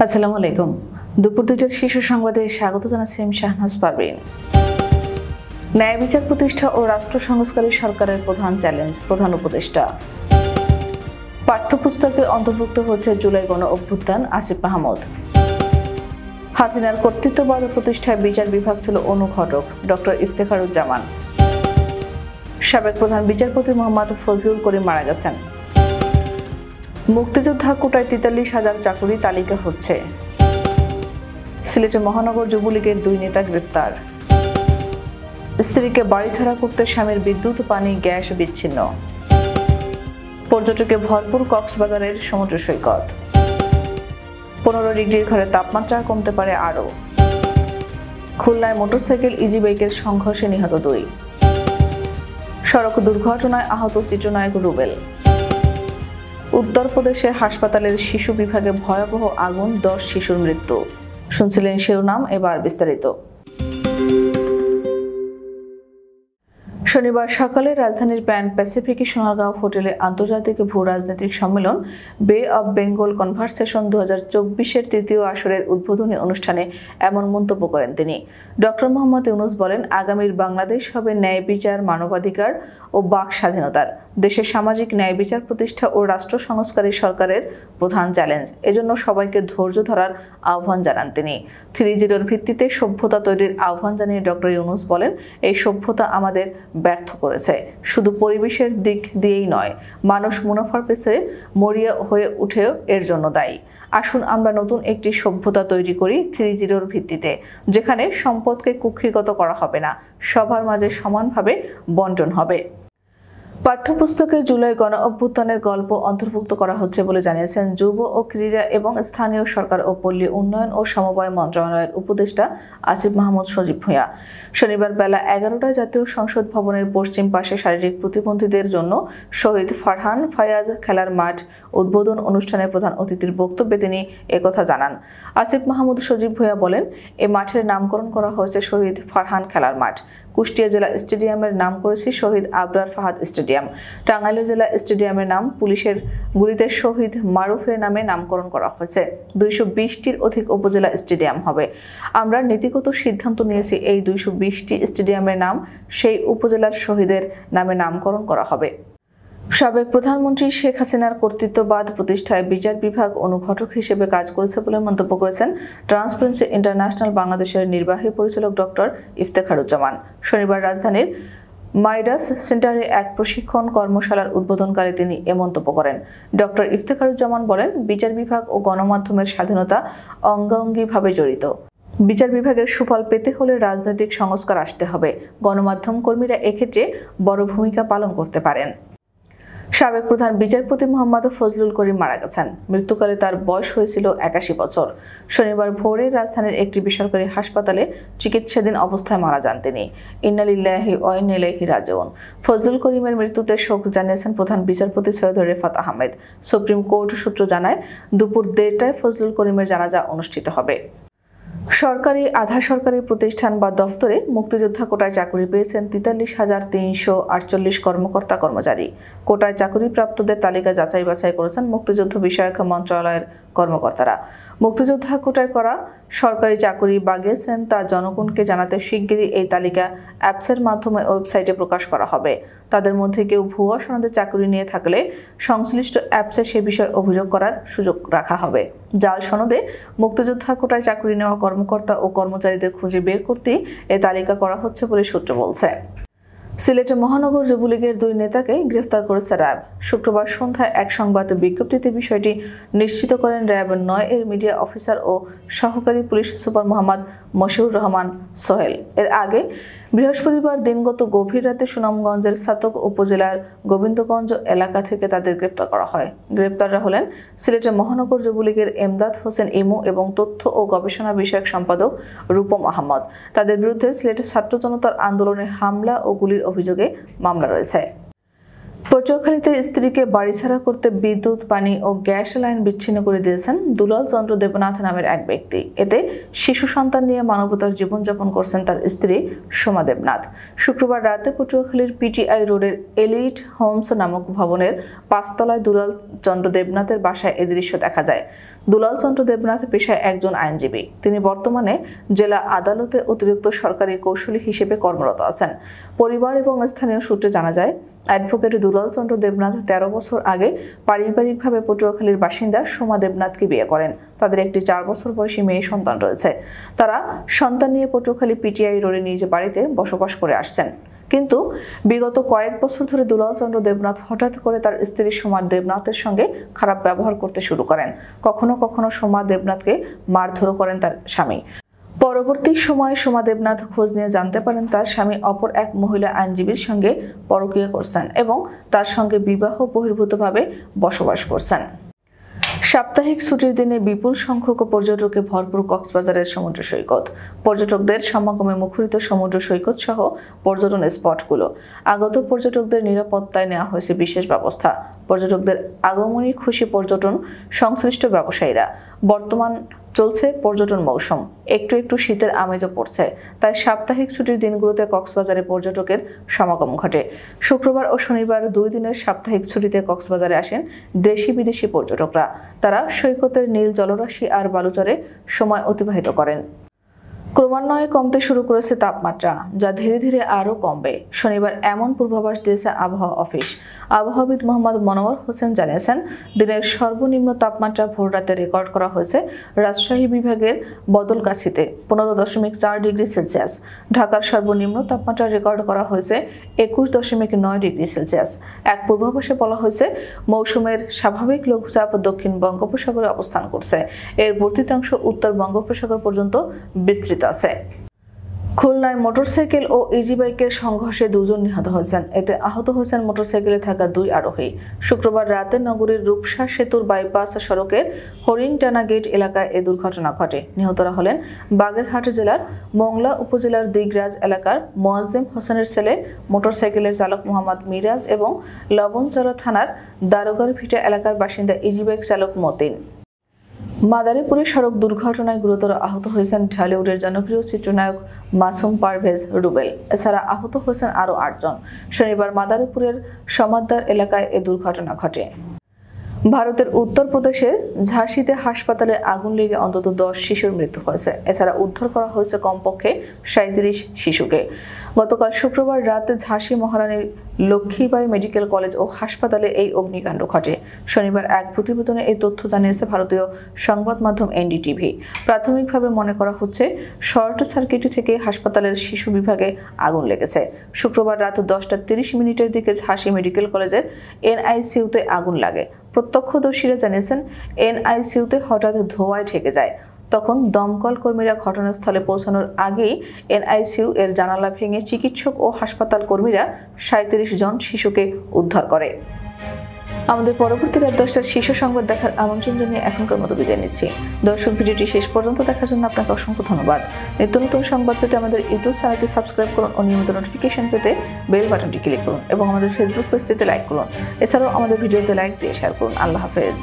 আসসালামু আলাইকুম। দুপুর 2টার শীর্ষ সংবাদে স্বাগত জানাচ্ছি আমি শাহনাজ পারভীন। ন্যায় বিচার প্রতিষ্ঠা ও রাষ্ট্র সংস্কারে সরকারের প্রধান চ্যালেঞ্জ, প্রধান উপদেষ্টা। পাঠ্যপুস্তকের অন্তর্ভুক্ত হচ্ছে জুলাই গণ অভ্যুত্থান, আসিফ মাহমুদ। হাসিনার কর্তৃত্ববাদ প্রতিষ্ঠায় বিচার বিভাগ ছিল অনুঘটক, ডক্টর ইফতেখারুজ্জামান। সাবেক প্রধান বিচারপতি মোহাম্মদ ফজলুল করিম মারা গেছেন। মুক্তিযোদ্ধা কোটায় 43,000 চাকুরি তালিকা হচ্ছে। সিলেটে মহানগর যুবলীগের 2 নেতা গ্রেফতার। স্ত্রীকে বাড়ি ছাড়া করতে স্বামীর বিদ্যুৎ, পানি, গ্যাস বিচ্ছিন্ন। পর্যটকে ভরপুর কক্সবাজারের সমুদ্র সৈকত। 15 ডিগ্রির ঘরে তাপমাত্রা কমতে পারে আরও। খুলনায় মোটরসাইকেল ইজি বাইকের সংঘর্ষে নিহত 2। সড়ক দুর্ঘটনায় আহত চিত্রনায়ক রুবেল। উত্তরপ্রদেশের হাসপাতালের শিশু বিভাগে ভয়াবহ আগুন, 10 শিশুর মৃত্যু। শুনছিলেন শিরোনাম, এবার বিস্তারিত। শনিবার সকালে রাজধানীর প্যান প্যাসিফিক সোনারগাঁও হোটেলে আন্তর্জাতিক ভূ রাজনৈতিক সম্মেলন বে অব বেঙ্গল কনভারসেশন 2024-এর তৃতীয় আসরের উদ্বোধনী অনুষ্ঠানে এমন মন্তব্য করেন তিনি। ডক্টর মোহাম্মদ ইউনূস বলেন, আগামীর বাংলাদেশ হবে ন্যায় বিচার, মানবাধিকার ও বাক স্বাধীনতার। দেশের সামাজিক ন্যায় বিচার প্রতিষ্ঠা ও রাষ্ট্র সংস্কারই সরকারের প্রধান চ্যালেঞ্জ। এজন্য সবাইকে ধৈর্য ধরার আহ্বান জানান তিনি। 3-0 ভিত্তিতে সভ্যতা তৈরির আহ্বান জানিয়ে ডক্টর ইউনূস বলেন, এই সভ্যতা আমাদের ব্যর্থ করেছে। শুধু পরিবেশের দিক দিয়েই নয়, মানুষ মুনাফার পেছনে মরিয়া হয়ে উঠেও এর জন্য দায়ী। আসুন আমরা নতুন একটি সভ্যতা তৈরি করি 3-0 ভিত্তিতে, যেখানে সম্পদকে কুক্ষিগত করা হবে না, সবার মাঝে সমানভাবে বন্টন হবে। পাঠ্যপুস্তকে জুলাই গণ অভ্যুত্থানের গল্প অন্তর্ভুক্ত করা হচ্ছে বলে জানিয়েছেন যুব ও ক্রীড়া এবং স্থানীয় সরকার ও পল্লী উন্নয়ন ও সমবায় মন্ত্রণালয়ের উপদেষ্টা আসিফ মাহমুদ সজীব ভূঁইয়া। শনিবার বেলা 11টায় জাতীয় সংসদ ভবনের পশ্চিম পাশে শারীরিক প্রতিবন্ধীদের জন্য শহীদ ফারহান ফায়াজ খেলার মাঠ উদ্বোধন অনুষ্ঠানে প্রধান অতিথির বক্তব্যে তিনি একথা জানান। আসিফ মাহমুদ সজীব ভূঁইয়া বলেন, এ মাঠের নামকরণ করা হয়েছে শহীদ ফারহান খেলার মাঠ। কুষ্টিয়া জেলা স্টেডিয়ামের নাম করেছি শহীদ আবরার ফাহাদ স্টেডিয়াম। টাঙ্গাইল জেলা স্টেডিয়ামের নাম পুলিশের গুলিতে শহীদ মারুফের নামে নামকরণ করা হয়েছে। 220টির অধিক উপজেলা স্টেডিয়াম হবে। আমরা নীতিগত সিদ্ধান্ত নিয়েছি এই 220টি স্টেডিয়ামের নাম সেই উপজেলার শহীদের নামে নামকরণ করা হবে। সাবেক প্রধানমন্ত্রী শেখ হাসিনার কর্তৃত্ববাদ প্রতিষ্ঠায় বিচার বিভাগ অনুঘটক হিসেবে কাজ করেছে বলে মন্তব্য করেছেন ট্রান্সপারেন্সি ইন্টারন্যাশনাল বাংলাদেশের নির্বাহী পরিচালক ডক্টর ইফতেখারুজ্জামান। শনিবার রাজধানীর মাইডাস সেন্টারে এক প্রশিক্ষণ কর্মশালার উদ্বোধনকালে তিনি এ মন্তব্য করেন। ডক্টর ইফতেখারুজ্জামান বলেন, বিচার বিভাগ ও গণমাধ্যমের স্বাধীনতা অঙ্গাঙ্গিভাবে জড়িত। বিচার বিভাগের সুফল পেতে হলে রাজনৈতিক সংস্কার আসতে হবে। গণমাধ্যম কর্মীরা এক্ষেত্রে বড় ভূমিকা পালন করতে পারেন। সাবেক প্রধান বিচারপতি মোহাম্মদ ফজলুল করিম মারা গেছেন। মৃত্যুকালে তার বয়স হয়েছিল 81 বছর। শনিবার ভোরে রাজধানীর একটি বেসরকারি হাসপাতালে চিকিৎসাধীন অবস্থায় মারা যান তিনি। ইন্না লিল্লাহি ওয়া ইন্না ইলাইহি রাজিউন। ফজলুল করিমের মৃত্যুতে শোক জানিয়েছেন প্রধান বিচারপতি সৈয়দ রেফাত আহমেদ। সুপ্রিম কোর্ট সূত্র জানায়, দুপুর 1:30টায় ফজলুল করিমের জানাজা অনুষ্ঠিত হবে। সরকারি, আধা সরকারি প্রতিষ্ঠান বা দফতরে মুক্তিযোদ্ধা কোটায় চাকরি পেয়েছেন 43,348 কর্মকর্তা কর্মচারী। কোটায় চাকরিপ্রাপ্তদের তালিকা যাচাই বাছাই করেছেন মুক্তিযুদ্ধ বিষয়ক মন্ত্রণালয়ের কর্মকর্তারা। মুক্তিযোদ্ধা কোটায় করা সরকারি চাকরি বাগিয়েছেন তা জনগণকে জানাতে শিগগিরই এই তালিকা অ্যাপসের মাধ্যমে ওয়েবসাইটে প্রকাশ করা হবে। তাদের মধ্যে কেউ ভুয়া সনদে চাকরি নিয়ে থাকলে সংশ্লিষ্ট অ্যাপসে সে বিষয়ে অভিযোগ করার সুযোগ রাখা হবে। জাল সনদে মুক্তিযোদ্ধা কোটায় চাকরি নেওয়া কর্মকর্তা ও কর্মচারীদের খুঁজে বের করতেই এ তালিকা করা হচ্ছে বলে সূত্র বলছে। সিলেটে মহানগর যুবলীগের 2 নেতাকে গ্রেফতার করেছে র্যাব। শুক্রবার সন্ধ্যায় এক সংবাদ বিজ্ঞপ্তিতে বিষয়টি নিশ্চিত করেন র্যাব 9 এর মিডিয়া অফিসার ও সহকারী পুলিশ সুপার মোহাম্মদ মশিউর রহমান সোহেল। এর আগে বৃহস্পতিবার দিনগত গভীর রাতে সুনামগঞ্জের ছাতক উপজেলার গোবিন্দগঞ্জ এলাকা থেকে তাদের গ্রেপ্তার করা হয়। গ্রেপ্তাররা হলেন সিলেটের মহানগর যুবলীগের এমদাদ হোসেন ইমু এবং তথ্য ও গবেষণা বিষয়ক সম্পাদক রূপম আহমদ। তাদের বিরুদ্ধে সিলেটের ছাত্র জনতার আন্দোলনে হামলা ও গুলির অভিযোগে মামলা রয়েছে। পটুয়াখালীতে স্ত্রীকে বাড়ি ছাড়া করতে বিদ্যুৎ, পানি ও গ্যাস লাইন বিচ্ছিন্ন করে দিয়েছেন দুলাল চন্দ্র দেবনাথ নামের এক ব্যক্তি। এতে শিশু সন্তান নিয়ে মানবতার জীবনযাপন করছেন তার স্ত্রী সোমা দেবনাথ। শুক্রবার রাতে পটুয়াখালীর পিটিআই রোডের এলিট হোমস নামক ভবনের 5 তলায় দুলাল চন্দ্র দেবনাথের বাসায় এ দৃশ্য দেখা যায়। দুলাল চন্দ্র দেবনাথ পেশায় একজন আইনজীবী। তিনি বর্তমানে জেলা আদালতে অতিরিক্ত সরকারি কৌশলী হিসেবে কর্মরত আছেন। পরিবার এবং স্থানীয় সূত্রে জানা যায়, অ্যাডভোকেট দুলাল চন্দ্র দেবনাথ 13 বছর আগে পারিবারিকভাবে পটুয়াখালীর বাসিন্দা সোমা দেবনাথকে বিয়ে করেন। তাদের একটি 4 বছর বয়সী মেয়ে সন্তান রয়েছে। তারা সন্তান নিয়ে পটুয়াখালী পিটিআই রোডে নিজ বাড়িতে বসবাস করে আসছেন। কিন্তু বিগত কয়েক বছর ধরে দুলাল চন্দ্র দেবনাথ হঠাৎ করে তার স্ত্রী সোমা দেবনাথের সঙ্গে খারাপ ব্যবহার করতে শুরু করেন। কখনো কখনো সোমা দেবনাথকে মারধর করেন তার স্বামী। পরবর্তী সময়ে সোমা দেবনাথ খোঁজ নিয়ে জানতে পারেন তার স্বামী অপর এক মহিলা আইনজীবীর সঙ্গে পরকীয়া করছেন এবং তার সঙ্গে বিবাহ বহির্ভূতভাবে বসবাস করছেন। সাপ্তাহিক ছুটির দিনে বিপুল সংখ্যক পর্যটকে ভরপুর কক্সবাজারের সমুদ্র সৈকত। পর্যটকদের সমাগমে মুখরিত সমুদ্র সৈকত সহ পর্যটন স্পটগুলো। আগত পর্যটকদের নিরাপত্তায় নেওয়া হয়েছে বিশেষ ব্যবস্থা। পর্যটকদের আগমনী খুশি পর্যটন সংশ্লিষ্ট ব্যবসায়ীরা। বর্তমান চলছে পর্যটন মৌসুম, একটু একটু শীতের আমেজও পড়ছে, তাই সাপ্তাহিক ছুটির দিনগুলোতে কক্সবাজারে পর্যটকের সমাগম ঘটে। শুক্রবার ও শনিবার 2 দিনের সাপ্তাহিক ছুটিতে কক্সবাজারে আসেন দেশি বিদেশি পর্যটকরা। তারা সৈকতের নীল জলরাশি আর বালুচরে সময় অতিবাহিত করেন। ক্রমান্বয়ে কমতে শুরু করেছে তাপমাত্রা, যা ধীরে ধীরে আরও কমবে। শনিবার এমন পূর্বাভাস দিয়েছে আবহাওয়া অফিস। আবহাওয়াবিদ মোহাম্মদ মনোয়ার হোসেন জানিয়েছেন, দিনের সর্বনিম্ন তাপমাত্রা ভোররাতে রেকর্ড করা হয়েছে রাজশাহী বিভাগের বদলগাছিতে 15.4 ডিগ্রি সেলসিয়াস। ঢাকার সর্বনিম্ন তাপমাত্রা রেকর্ড করা হয়েছে 21.9 ডিগ্রি সেলসিয়াস। এক পূর্বাভাসে বলা হয়েছে, মৌসুমের স্বাভাবিক লঘুচাপ দক্ষিণ বঙ্গোপসাগরে অবস্থান করছে। এর বর্ধিতাংশ উত্তর বঙ্গোপসাগর পর্যন্ত বিস্তৃত আছে। খুলনায় মোটরসাইকেল ও ইজি বাইকের সংঘর্ষে 2 জন নিহত হয়েছেন। এতে আহত হয়েছেন মোটরসাইকেলে থাকা 2 আরোহী। শুক্রবার রাতে নগরীর রূপসা সেতুর বাইপাস সড়কের হরিণটানা গেট এলাকায় এ দুর্ঘটনা ঘটে। নিহতরা হলেন বাগেরহাট জেলার মংলা উপজেলার দিগরাজ এলাকার মোয়াজ্জেম হোসেনের ছেলে মোটরসাইকেলের চালক মোহাম্মদ মিরাজ এবং লবণচরা থানার দারোগার ভিটা এলাকার বাসিন্দা ইজি বাইক চালক মতিন। মাদারীপুরে সড়ক দুর্ঘটনায় গুরুতর আহত হয়েছেন ঢালিউডের জনপ্রিয় চিত্রনায়ক মাসুম পারভেজ রুবেল। এছাড়া আহত হয়েছেন আরও 8 জন। শনিবার মাদারীপুরের সমাদ্দার এলাকায় এ দুর্ঘটনা ঘটে। ভারতের উত্তরপ্রদেশের ঝাঁসিতে হাসপাতালে আগুন লেগে অন্তত 10 শিশুর মৃত্যু হয়েছে। এছাড়া উদ্ধার করা হয়েছে কমপক্ষে 37 শিশুকে। গতকাল শুক্রবার রাতে ঝাঁসি মহারানী লক্ষ্মীবাই মেডিকেল কলেজ ও হাসপাতালে এই অগ্নিকাণ্ড ঘটে। শনিবার এক প্রতিবেদনে এই তথ্য জানিয়েছে ভারতীয় সংবাদ মাধ্যম এনডিটিভি। প্রাথমিকভাবে মনে করা হচ্ছে শর্ট সার্কিট থেকে হাসপাতালের শিশু বিভাগে আগুন লেগেছে। শুক্রবার রাত 10:30 দিকে ঝাঁসি মেডিকেল কলেজের এনআইসিইউতে আগুন লাগে। প্রত্যক্ষদর্শীরা জানিয়েছেন, এনআইসিইউতে হঠাৎ ধোঁয়ায় ঢেকে যায়। তখন দমকল কর্মীরা ঘটনাস্থলে পৌঁছানোর আগেই এনআইসিইউ এর জানালা ভেঙে চিকিৎসক ও হাসপাতাল কর্মীরা 37 জন শিশুকে উদ্ধার করে। আমাদের পরবর্তী রাত 10টার শীর্ষ সংবাদ দেখার আমন্ত্রণ জানিয়ে এখনকার মতো বিদায় নিচ্ছি। দর্শক, ভিডিওটি শেষ পর্যন্ত দেখার জন্য আপনাকে অসংখ্য ধন্যবাদ। নিত্য নতুন সংবাদ পেতে আমাদের ইউটিউব চ্যানেলটি সাবস্ক্রাইব করুন ও নিয়মিত নোটিফিকেশন পেতে বেল বাটনটি ক্লিক করুন এবং আমাদের ফেসবুক পেজটিতে লাইক করুন। এছাড়াও আমাদের ভিডিওতে লাইক দিয়ে শেয়ার করুন। আল্লাহ হাফেজ।